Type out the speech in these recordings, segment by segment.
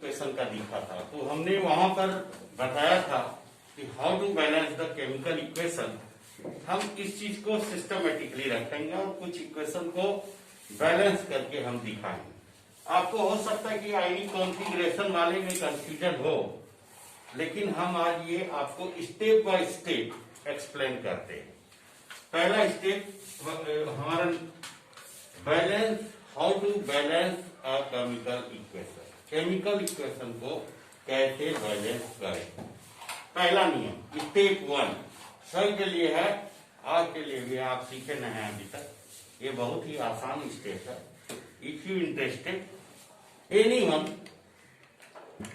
Equation का दिखा था, तो हमने वहां पर बताया था कि how to balance the chemical equation. हम इस चीज को सिस्टमेटिकली रखेंगे और कुछ इक्वेशन को बैलेंस करके हम दिखाएंगे। आपको हो सकता है कि आयनिक कॉन्फ़िगरेशन वाले में कंफ्यूजन हो, लेकिन हम आज ये आपको स्टेप बाय स्टेप एक्सप्लेन करते हैं। पहला स्टेप हमारा balance, how to balance a chemical equation. Chemical equation को कैसे बैलेंस करें। पहला नियम स्टेप 1 सभी के लिए है, आज के लिए भी आप सीखे नहीं हैं अभी तक। ये बहुत ही आसान स्टेप है। If you interested anyone,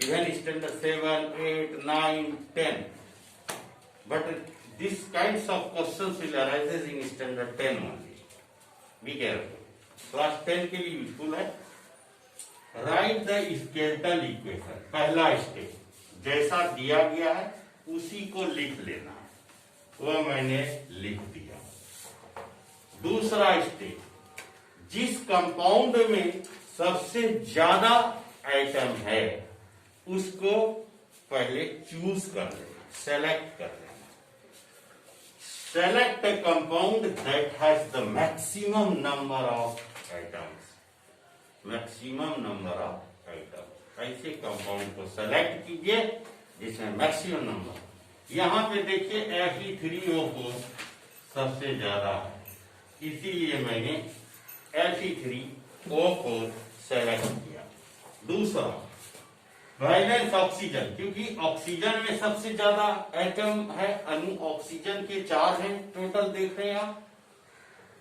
even standard 7, 8, 9, 10, but these kinds of questions will arises in standard 10 only. Be careful. Class 10 के लिए यूजफुल है। Right the skeletal equation. पहला स्टेप जैसा दिया गया है उसी को लिख लेना, वह मैंने लिख दिया। दूसरा स्टेप, जिस कंपाउंड में सबसे ज्यादा आइटम है उसको पहले चूज कर लेना, सेलेक्ट कर लेना। Select a compound that has the maximum number of items. Maximum number of item, ऐसे कंपाउंड को सेलेक्ट कीजिए जिसमें मैक्सिमम नंबर। यहां पे देखिए Fe3O4 सबसे ज्यादा है, इसीलिए मैंने Fe3O4 सेलेक्ट किया। दूसरा बैलेंस ऑक्सीजन, क्योंकि ऑक्सीजन में सबसे ज्यादा एटम है, अणु ऑक्सीजन के 4 हैं टोटल, देख रहे हैं आप।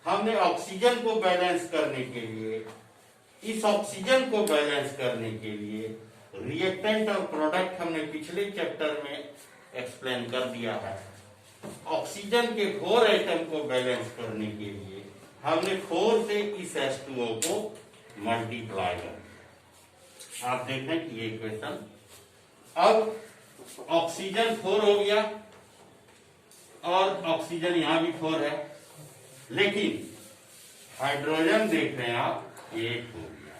हमने ऑक्सीजन को बैलेंस करने के लिए, इस ऑक्सीजन को बैलेंस करने के लिए रिएक्टेंट और प्रोडक्ट हमने पिछले चैप्टर में एक्सप्लेन कर दिया है। ऑक्सीजन के 4 एटम को बैलेंस करने के लिए हमने 4 से इस H2O को मल्टीप्लाई कर दिया। आप देखें कि ये इक्वेशन, अब ऑक्सीजन 4 हो गया और ऑक्सीजन यहां भी 4 है, लेकिन हाइड्रोजन देख रहे हैं आप 8 हो गया।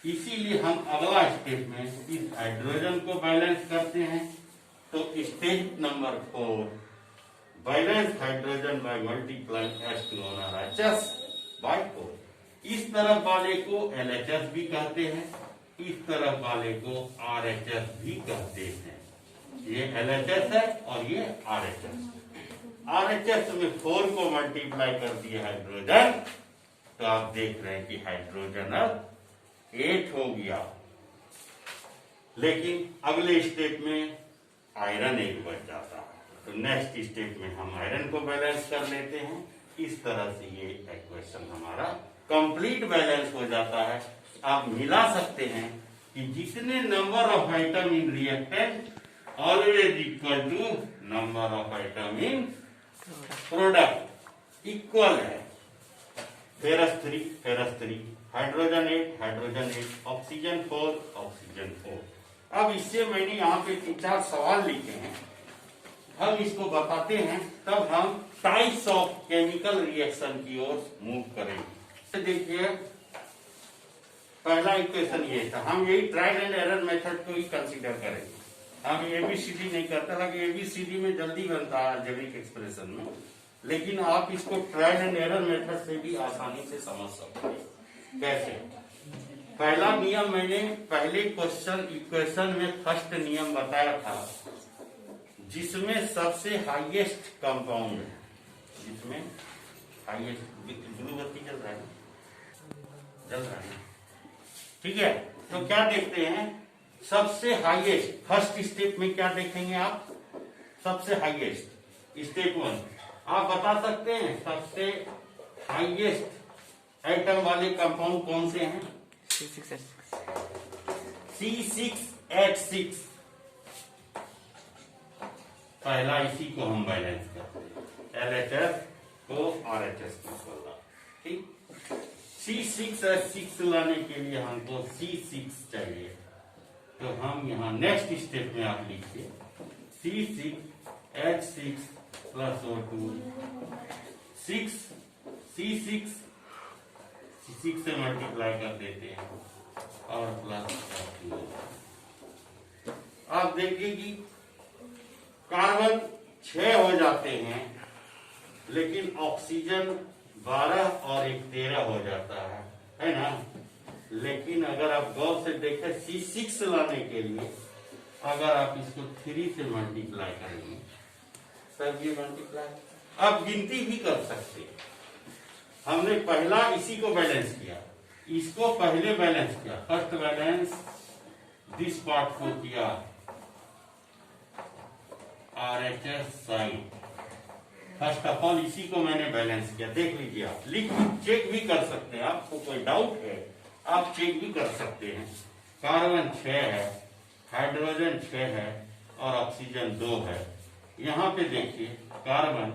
इसीलिए हम अगला स्टेप में इस हाइड्रोजन को बैलेंस करते हैं। तो step number 4, balance hydrogen by multiplying H2O by 4। इस तरफ वाले को LHS भी कहते हैं, इस तरफ वाले को RHS भी कहते हैं। ये LHS है और ये RHS। RHS में 4 को मल्टीप्लाई कर दिया हाइड्रोजन, तो आप देख रहे हैं कि हाइड्रोजन अब 8 हो गया। लेकिन अगले स्टेप में आयरन 1 बच जाता है, तो नेक्स्ट स्टेप में हम आयरन को बैलेंस कर लेते हैं। इस तरह से ये इक्वेशन हमारा कंप्लीट बैलेंस हो जाता है। आप मिला सकते हैं कि जितने number of item in reactant always equal to number of item in product equal है। Ferrous 3, hydrogen 8, oxygen 4। अब इससे मैंने यहाँ पे 3-4 सवाल लिखे हैं, हम इसको बताते हैं, तब हम टाइप्स ऑफ केमिकल रिएक्शन की ओर मूव करेंगे। देखिए पहला इक्वेशन ये था, हम यही ट्रायल एंड एरर मेथड को ही कंसीडर करेंगे। हम ABCD नहीं करते, हालांकि ABCD में जल्दी बनता है अलजेब्रिक एक्सप्रेशन में, लेकिन आप इसको ट्रायल एंड एरर मेथड से भी आसानी से समझ सकते हैं। कैसे? पहला नियम मैंने पहले इक्वेशन में फर्स्ट नियम बताया था, जिसमें सबसे हाईएस्ट कंपाउंड है, जिसमें हाईएस्ट, ब्लू बत्ती चल रहा है, ठीक है। तो क्या देखते हैं, सबसे हाईएस्ट फर्स्ट स्टेप में क्या देखेंगे आप, सबसे हाईएस्ट स्टेप 1 आप बता सकते हैं सबसे हाईएस्ट एटम वाले कंपाउंड कौन से हैं? C6H6। पहला इसी को हम बैलेंस करते हैं, LHS को RHS को बोला, ठीक। C6H6 लाने के लिए हमको C6 चाहिए, तो हम यहाँ नेक्स्ट स्टेप में आप लिखिए C6H6 प्लस O2 C6 से मल्टीप्लाई कर देते हैं और प्लस H2O। आप देखिए कि कार्बन 6 हो जाते हैं, लेकिन ऑक्सीजन 12 और एक 13 हो जाता है ना। लेकिन अगर आप गौर से देखें C6 लाने के लिए अगर आप इसको 3 से मल्टीप्लाई करेंगे, तब ये मल्टीप्लाई आप गिनती भी कर सकते हैं। हमने पहला इसी को बैलेंस किया, इसको पहले बैलेंस किया, फर्स्ट बैलेंस दिस पार्ट को किया RHS side, first of all इसी को मैंने बैलेंस किया। देख लीजिए, आप लिख चेक भी कर सकते हैं, आपको कोई डाउट है आप चेक भी कर सकते हैं। कार्बन 6 है, हाइड्रोजन 6 है और ऑक्सीजन 2 है। यहाँ पे देखिए कार्बन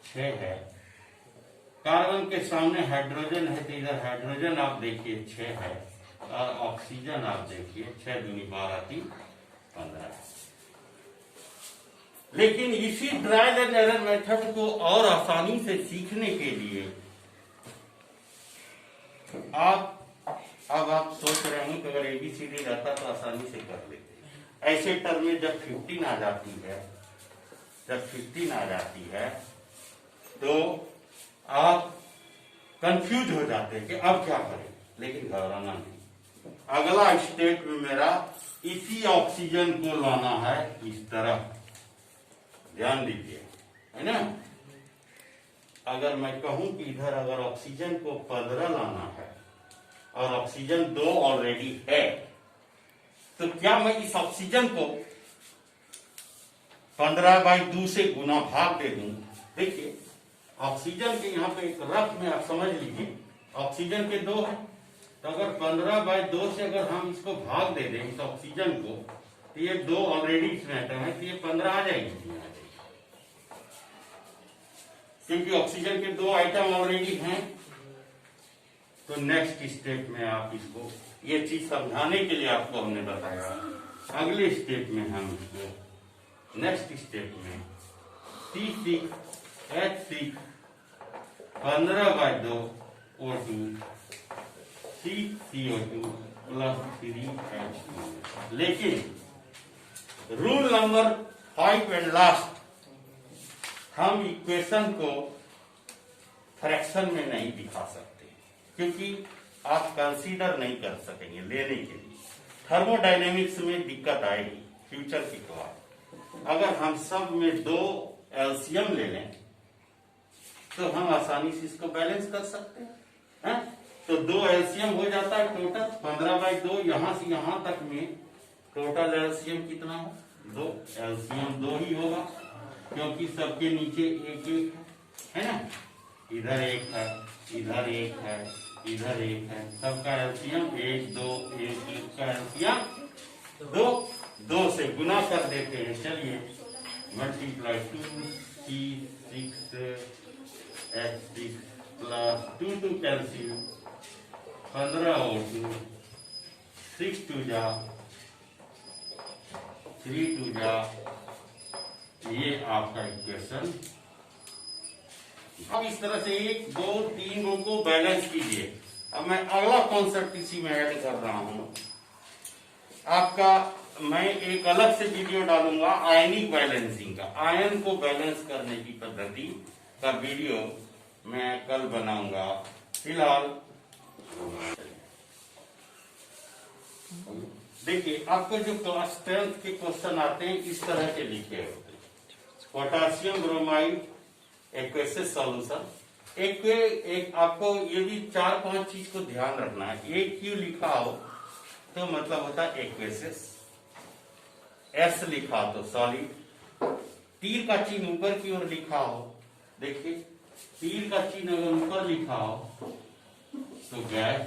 6 है, कार्बन के सामने हाइड्रोजन है, तो इधर हाइड्रोजन आप देखिए 6 है और ऑक्सीजन आप देखिए 6 दूनी 12 3 15। लेकिन इसी ट्रायल एंड एरर मेथड को और आसानी से सीखने के लिए अब आप सोच रहे हैं कि अगर ABCD रहता तो आसानी से कर लेते। ऐसे टर्म में जब 15 आ जाती है, तो आप कंफ्यूज हो जाते हैं कि अब क्या करें। लेकिन घबराना नहीं, अगला स्टेप में मेरा इसी ऑक्सीजन को लाना है इस तरफ, ध्यान दीजिए, है ना। अगर मैं कहूं कि इधर अगर ऑक्सीजन को 15 लाना है और ऑक्सीजन 2 ऑलरेडी है, तो क्या मैं इस ऑक्सीजन को 15/2 से गुना भाग दे दूं। देखिए ऑक्सीजन के यहाँ पे एक रफ में आप समझ लीजिए, ऑक्सीजन के 2 है, तो अगर 15/2 से अगर हम इसको भाग दे दें इस ऑक्सीजन को, तो ये 2 ऑलरेडी इसमें आइटम है, तो ये 15 आ जाएगी, क्योंकि ऑक्सीजन के 2 आइटम ऑलरेडी हैं। तो नेक्स्ट स्टेप में आप इसको, ये चीज समझाने के लिए आपको हमने बताया। अगले स्टेप में हम इसको, नेक्स्ट स्टेप में C6H6 15/2 O2 6CO2 + 3H2। लेकिन रूल नंबर 5 एंड लास्ट, हम इक्वेशन को फ्रैक्शन में नहीं दिखा सकते, क्योंकि आप कंसीडर नहीं कर सकेंगे लेने के लिए। थर्मोडायनेमिक्स में दिक्कत आएगी फ्यूचर की बात। अगर हम सब में 2 एलसीएम ले लें तो हम आसानी से इसको बैलेंस कर सकते हैं। तो 2 एलसीएम हो जाता है टोटल 15/2, यहां से यहां तक में टोटल एलसीएम कितना हो, 2 एलसीएम 2 ही होगा, क्योंकि सबके नीचे एक एक है ना, इधर एक है, इधर एक है, इधर एक है, सबका एलसीएम 1 2 1 1 का एलसीएम 2, 2 से गुना कर देते हैं। चलिए मल्टीप्लाई 2C6H6 + 2 कैल्शियम 15 O2 6 2 जा 3 2 जा, ये आपका इक्वेशन। अब इस तरह से 1 2 3 को बैलेंस कीजिए। अब मैं अगला कॉन्सेप्ट इसी में ऐड कर रहा हूं आपका। मैं एक अलग से वीडियो डालूंगा आयनिक बैलेंसिंग का, आयन को बैलेंस करने की पद्धति का वीडियो मैं कल बनाऊंगा। फिलहाल देखिए, आपको जो क्लास 10th के क्वेश्चन आते हैं इस तरह के लिखे होते हैं। पोटासियम ब्रोमाइड एक्वेसिस सॉल्यूशन, एक आपको ये भी 4-5 चीज को ध्यान रखना है। एक क्यू लिखा हो तो मतलब होता है एक्वेसिस, एस लिखा तो सॉलिड, तीर का चिन्ह ऊपर की ओर लिखा हो, देखिए तीर का चिन्ह अगर ऊपर लिखा हो तो गैस,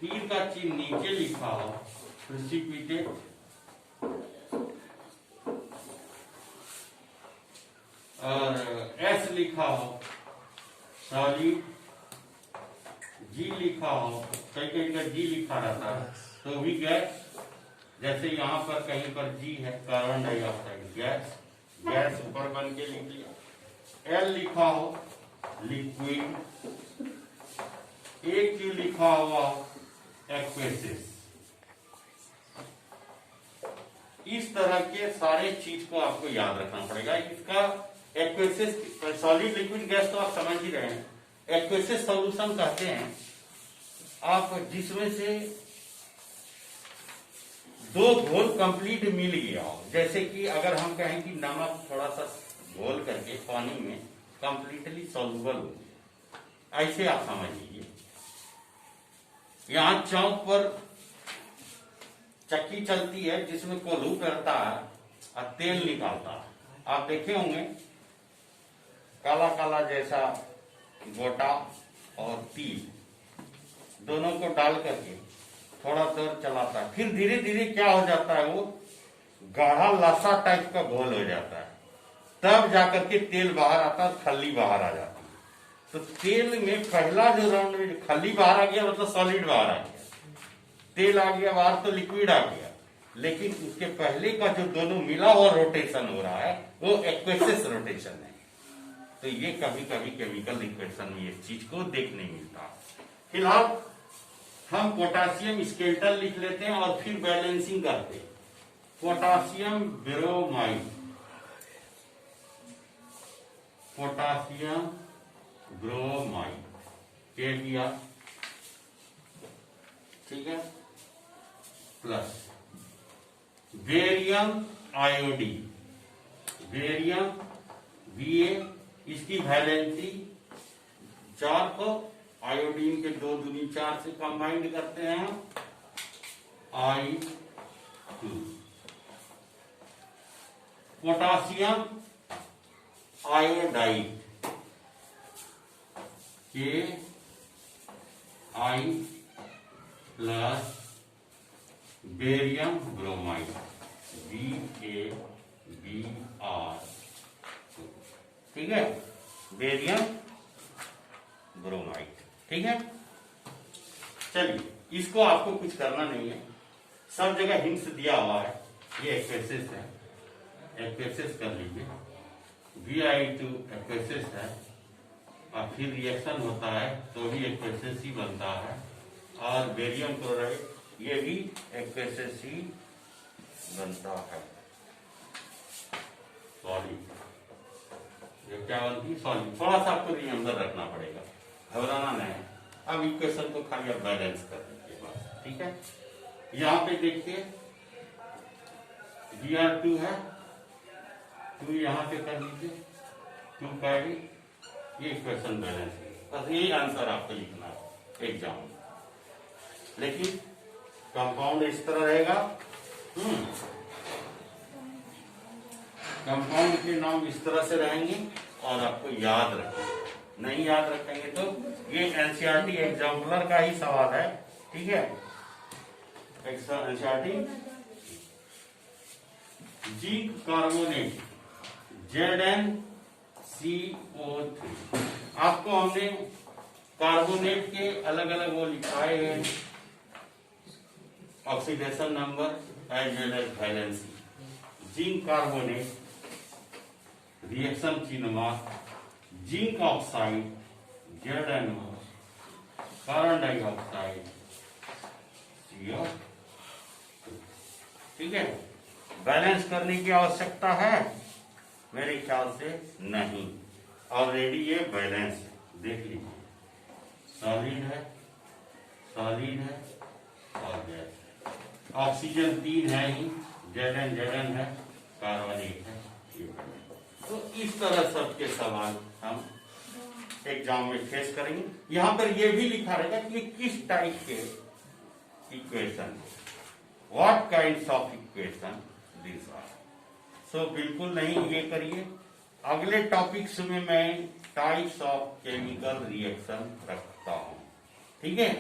तीर का चिन्ह नीचे लिखा हो प्रेसिपिटेट, और एस लिखा हो सॉलिड, जी लिखा हो, कहीं कहीं का जी लिखा रहता है तो भी गैस, जैसे यहाँ पर कहीं पर जी है कार्बन डाइऑक्साइड गैस, गैस ऊपर बन के लिख लिया। एल लिखा हो लिक्विड, एक क्यू लिखा हुआ एक्वेसिस, इस तरह के सारे चीज को आपको याद रखना पड़ेगा। इसका एक्वेसिस सॉलिड लिक्विड गैस तो आप समझ ही रहे हैं, एक्वेसिस सॉल्यूशन कहते हैं आप जिसमें से दो घोल कंप्लीट मिल गया हो। जैसे कि अगर हम कहें कि नमक थोड़ा सा घोल करके पानी में कंप्लीटली सॉल्युबल हो, ऐसे आप समझ लीजिए। यहां चौक पर चक्की चलती है जिसमें कोल्हू करता है और तेल निकालता है, आप देखे होंगे काला काला जैसा गोटा और तिल दोनों को डाल करके थोड़ा देर चलाता है, फिर धीरे धीरे क्या हो जाता है, वो गाढ़ा लासा टाइप का घोल हो जाता है, तब जाकर के तेल बाहर आता है, खल्ली बाहर आ जाती है। तो तेल में पहला जो राउंड में खल्ली बाहर आ गया मतलब सॉलिड बाहर आ गया, तेल आ गया बाहर तो लिक्विड आ गया, लेकिन उसके पहले का जो दोनों मिला हुआ रोटेशन हो रहा है वो एक्वेसिस रोटेशन है। तो ये कभी कभी केमिकल इक्वेशन में इस चीज को देखने मिलता। फिलहाल हम पोटासियम स्केलेटन लिख लेते हैं और फिर बैलेंसिंग करते हैं। पोटासियम ब्रोमाइड, पोटासियम ब्रोमाइड के दिया, ठीक है, plus barium iodine, barium Ba, इसकी वैलेंसी 4 को आयोडीन के 2 दूनी 4 से कंबाइंड करते हैं I2। पोटासियम आयोडाइड के I plus barium bromide BaBr, ठीक है, बेरियम ब्रोमाइड, ठीक है। चलिए इसको आपको कुछ करना नहीं है, सब जगह हिंट्स दिया हुआ है। ये एक्वेसिस है, एक्वेसिस कर लीजिए, Bi2 एक्वेसिस है और फिर रिएक्शन होता है तो भी एक्वेसिस ही बनता है, और बेरियम क्लोराइड ये भी एक्वेसिस ही बनता है। सॉलिड ये क्या बनती है, सॉलिड। थोड़ा सा आपको रिमेंबर रखना पड़ेगा, घबराना नहीं। अब इक्वेशन को खाली आप बैलेंस कर दीजिए बस, ठीक है। यहाँ पे देखिए Br2 है, 2 यहाँ पे कर लीजिए, 2 कैरी, ये इक्वेशन बैलेंस है। बस यही आंसर आपको लिखना है एग्जाम में, लेकिन कंपाउंड इस तरह रहेगा। कंपाउंड के नाम इस तरह से रहेंगे और आपको याद रखेंगे, नहीं याद रखेंगे तो ये एनसीईआरटी एग्जाम्पलर का ही सवाल है, ठीक है। एनसीईआरटी जिंक कार्बोनेट ZnCO3, आपको हमने कार्बोनेट के अलग अलग वो लिखाए हैं, oxidation number as well as valency. Zinc carbonate reaction चिन्ह zinc oxide ZnO, carbon dioxide CO2, ठीक है। बैलेंस करने की आवश्यकता है? मेरे ख्याल से नहीं, ऑलरेडी ये बैलेंस है, देख लीजिए, सॉलिड है, सॉलिड है और गैस है। ऑक्सीजन 3 है ही, Zn है, कार्बन 1 है, ये बैलेंस। तो इस तरह सबके सवाल हम एग्जाम में फेस करेंगे। यहां पर यह भी लिखा रहेगा कि किस टाइप के equation, what kinds of equation this are. So बिल्कुल नहीं ये करिए, अगले टॉपिक्स में मैं टाइप्स ऑफ केमिकल रिएक्शन रखता हूं, ठीक है।